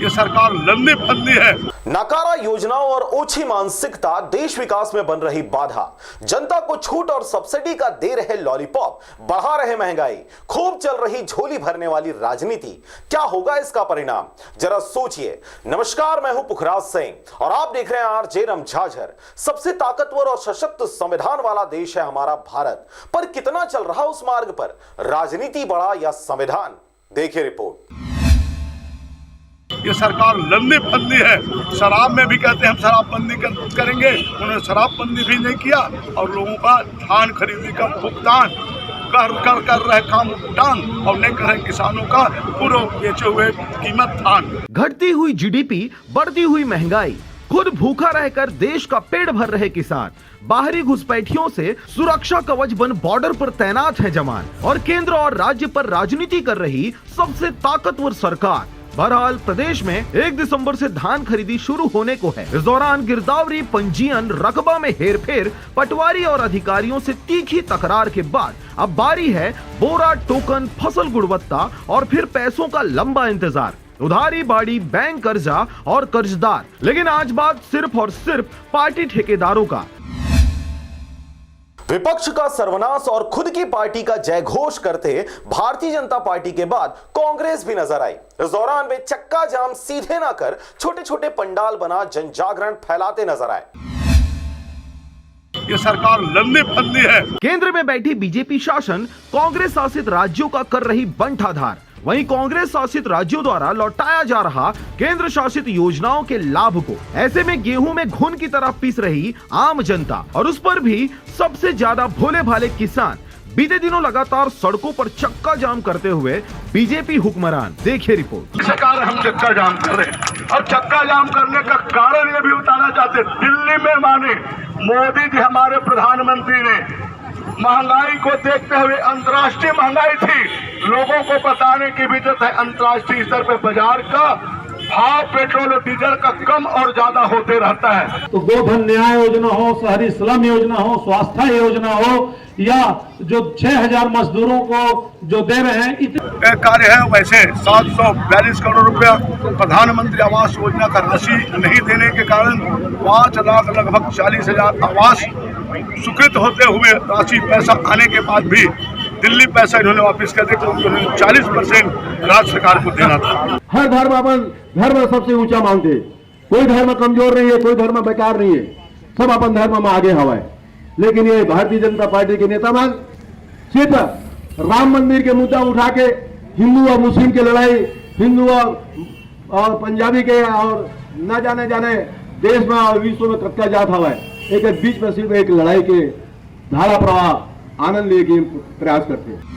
ये सरकार लंबी फंदी है। नकारा योजनाओं और ओछी मानसिकता देश विकास में बन रही बाधा, जनता को छूट और सब्सिडी का दे रहे लॉलीपॉप, बढ़ा रहे महंगाई, खूब चल रही झोली भरने वाली राजनीति, क्या होगा इसका परिणाम? जरा सोचिए। नमस्कार, मैं हूं पुखराज सिंह और आप देख रहे हैं आरजे रमझाझर। सबसे ताकतवर और सशक्त संविधान वाला देश है हमारा भारत, पर कितना चल रहा उस मार्ग पर? राजनीति बड़ा या संविधान? देखिए रिपोर्ट। ये सरकार लंबी फंदी है। शराब में भी कहते हैं हम शराबबंदी करेंगे, उन्होंने शराबबंदी भी नहीं किया और लोगों का धान खरीदी का भुगतान कर रहे काम भुगतान और नहीं कर रहे किसानों का पूरा बेचे हुए कीमत धान। घटती हुई जीडीपी, बढ़ती हुई महंगाई, खुद भूखा रहकर देश का पेट भर रहे किसान, बाहरी घुसपैठियों से सुरक्षा कवच बन बॉर्डर पर तैनात है जवान और केंद्र और राज्य पर राजनीति कर रही सबसे ताकतवर सरकार। बहरहाल प्रदेश में 1 दिसंबर से धान खरीदी शुरू होने को है। इस दौरान गिरदावरी, पंजीयन, रकबा में हेरफेर, पटवारी और अधिकारियों से तीखी तकरार के बाद अब बारी है बोरा, टोकन, फसल गुणवत्ता और फिर पैसों का लंबा इंतजार, उधारी बाड़ी, बैंक कर्जा और कर्जदार। लेकिन आज बात सिर्फ और सिर्फ पार्टी ठेकेदारों का। विपक्ष का सर्वनाश और खुद की पार्टी का जय घोष करते भारतीय जनता पार्टी के बाद कांग्रेस भी नजर आई। इस दौरान वे चक्का जाम सीधे ना कर छोटे छोटे पंडाल बना जन जागरण फैलाते नजर आए। ये सरकार लंबी फंदी है। केंद्र में बैठी बीजेपी शासन कांग्रेस शासित राज्यों का कर रही बंटाधार, वहीं कांग्रेस शासित राज्यों द्वारा लौटाया जा रहा केंद्र शासित योजनाओं के लाभ को ऐसे में गेहूं में घुन की तरह पीस रही आम जनता और उस पर भी सबसे ज्यादा भोले भाले किसान बीते दिनों लगातार सड़कों पर चक्का जाम करते हुए बीजेपी हुक्मरान। देखिए रिपोर्ट। सरकार हम चक्का जाम कर रहे हैं और चक्का जाम करने का कारण ये भी बताना चाहते, दिल्ली में माने मोदी जी हमारे प्रधानमंत्री ने महंगाई को देखते हुए, अंतर्राष्ट्रीय महंगाई थी, लोगों को बताने की भी जरूरत है अंतर्राष्ट्रीय स्तर पर बाजार का भाव पेट्रोल और डीजल का कम और ज्यादा होते रहता है। तो गोधन न्याय योजना हो, शहरी स्लम योजना हो, स्वास्थ्य योजना हो या जो 6000 मजदूरों को जो दे रहे हैं, इतने कार्य है। वैसे 742 करोड़ रुपया प्रधानमंत्री आवास योजना का राशि नहीं देने के कारण 5 लाख लगभग 40,000 आवास स्वीकृत होते हुए राशि पैसा आने के बाद भी दिल्ली पैसा इन्होंने वापस कर दिया, क्योंकि उन्होंने 40% राज्य सरकार को देना था। हर धर्म अपन धर्म सबसे ऊंचा मानते, कोई धर्म कमजोर नहीं है, कोई धर्म बेकार नहीं है, सब अपन धर्म में आगे हवा है। लेकिन ये भारतीय जनता पार्टी के नेता मान सिर्फ राम मंदिर के मुद्दा उठा के हिंदू और मुस्लिम की लड़ाई, हिंदू और पंजाबी के और न जाने देश में और विश्व में कटका जात हवा है, एक बीच में सिर्फ एक लड़ाई के धारा प्रवाह आनंद लेने की प्रयास करते हैं।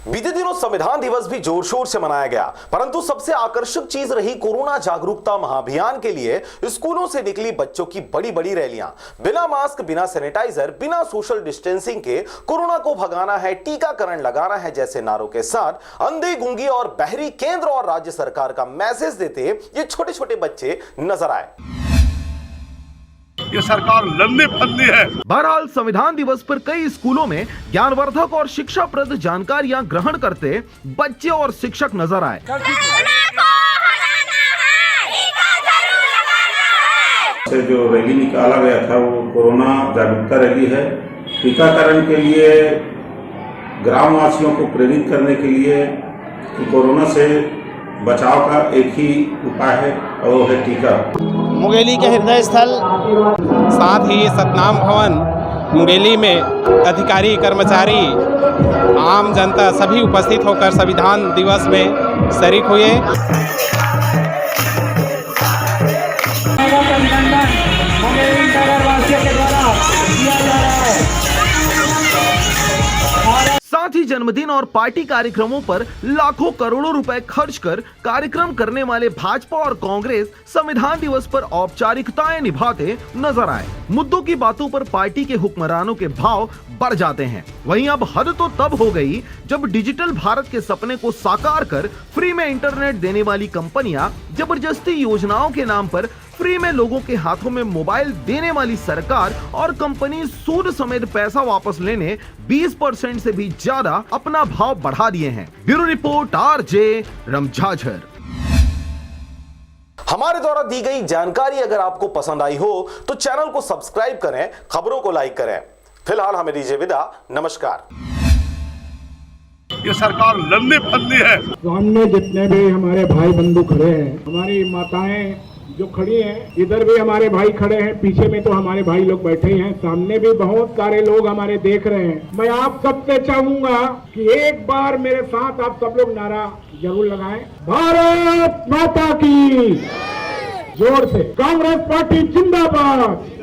बीते दिनों संविधान दिवस भी जोर शोर से मनाया गया, परंतु सबसे आकर्षक चीज रही कोरोना जागरूकता महाअभियान के लिए स्कूलों से निकली बच्चों की बड़ी बड़ी रैलियां। बिना मास्क, बिना सैनिटाइजर, बिना सोशल डिस्टेंसिंग के कोरोना को भगाना है, टीकाकरण लगाना है जैसे नारों के साथ अंधे, गूंगी और बहरी केंद्र और राज्य सरकार का मैसेज देते ये छोटे छोटे बच्चे नजर आए। ये सरकार लंबी फंदी है। बहरहाल संविधान दिवस पर कई स्कूलों में ज्ञानवर्धक और शिक्षाप्रद जानकारियां ग्रहण करते बच्चे और शिक्षक नजर आए। से जो रैली निकाला गया था वो कोरोना जागरूकता रैली है। टीकाकरण के लिए ग्रामवासियों को प्रेरित करने के लिए कि कोरोना से बचाव का एक ही उपाय है और वो है टीका। मुंगेली के हृदय स्थल साथ ही सतनाम भवन मुंगेली में अधिकारी, कर्मचारी, आम जनता सभी उपस्थित होकर संविधान दिवस में शरीक हुए। साथ ही जन्मदिन और पार्टी कार्यक्रमों पर लाखों करोड़ों रुपए खर्च कर कार्यक्रम करने वाले भाजपा और कांग्रेस संविधान दिवस पर औपचारिकताएं निभाते नजर आए। मुद्दों की बातों पर पार्टी के हुक्मरानों के भाव बढ़ जाते हैं। वहीं अब हद तो तब हो गई जब डिजिटल भारत के सपने को साकार कर फ्री में इंटरनेट देने वाली कंपनियां जबरदस्ती योजनाओं के नाम पर फ्री में लोगों के हाथों में मोबाइल देने वाली सरकार और कंपनी सूद समेत पैसा वापस लेने 20% से भी ज्यादा अपना भाव बढ़ा दिए हैं। ब्यूरो रिपोर्ट, आरजे रमझाझर। हमारे द्वारा दी गई जानकारी अगर आपको पसंद आई हो तो चैनल को सब्सक्राइब करें, खबरों को लाइक करें। फिलहाल हमें दीजिए विदा, नमस्कार। ये सरकार लंदी फंदी है। सामने जितने भी हमारे भाई बंधु खड़े हैं, हमारी माताएं जो खड़ी हैं, इधर भी हमारे भाई खड़े हैं, पीछे में तो हमारे भाई लोग बैठे हैं, सामने भी बहुत सारे लोग हमारे देख रहे हैं। मैं आप सबसे चाहूंगा कि एक बार मेरे साथ आप सब लोग नारा जरूर लगाएं, भारत माता की। जोर से कांग्रेस पार्टी जिंदाबाद।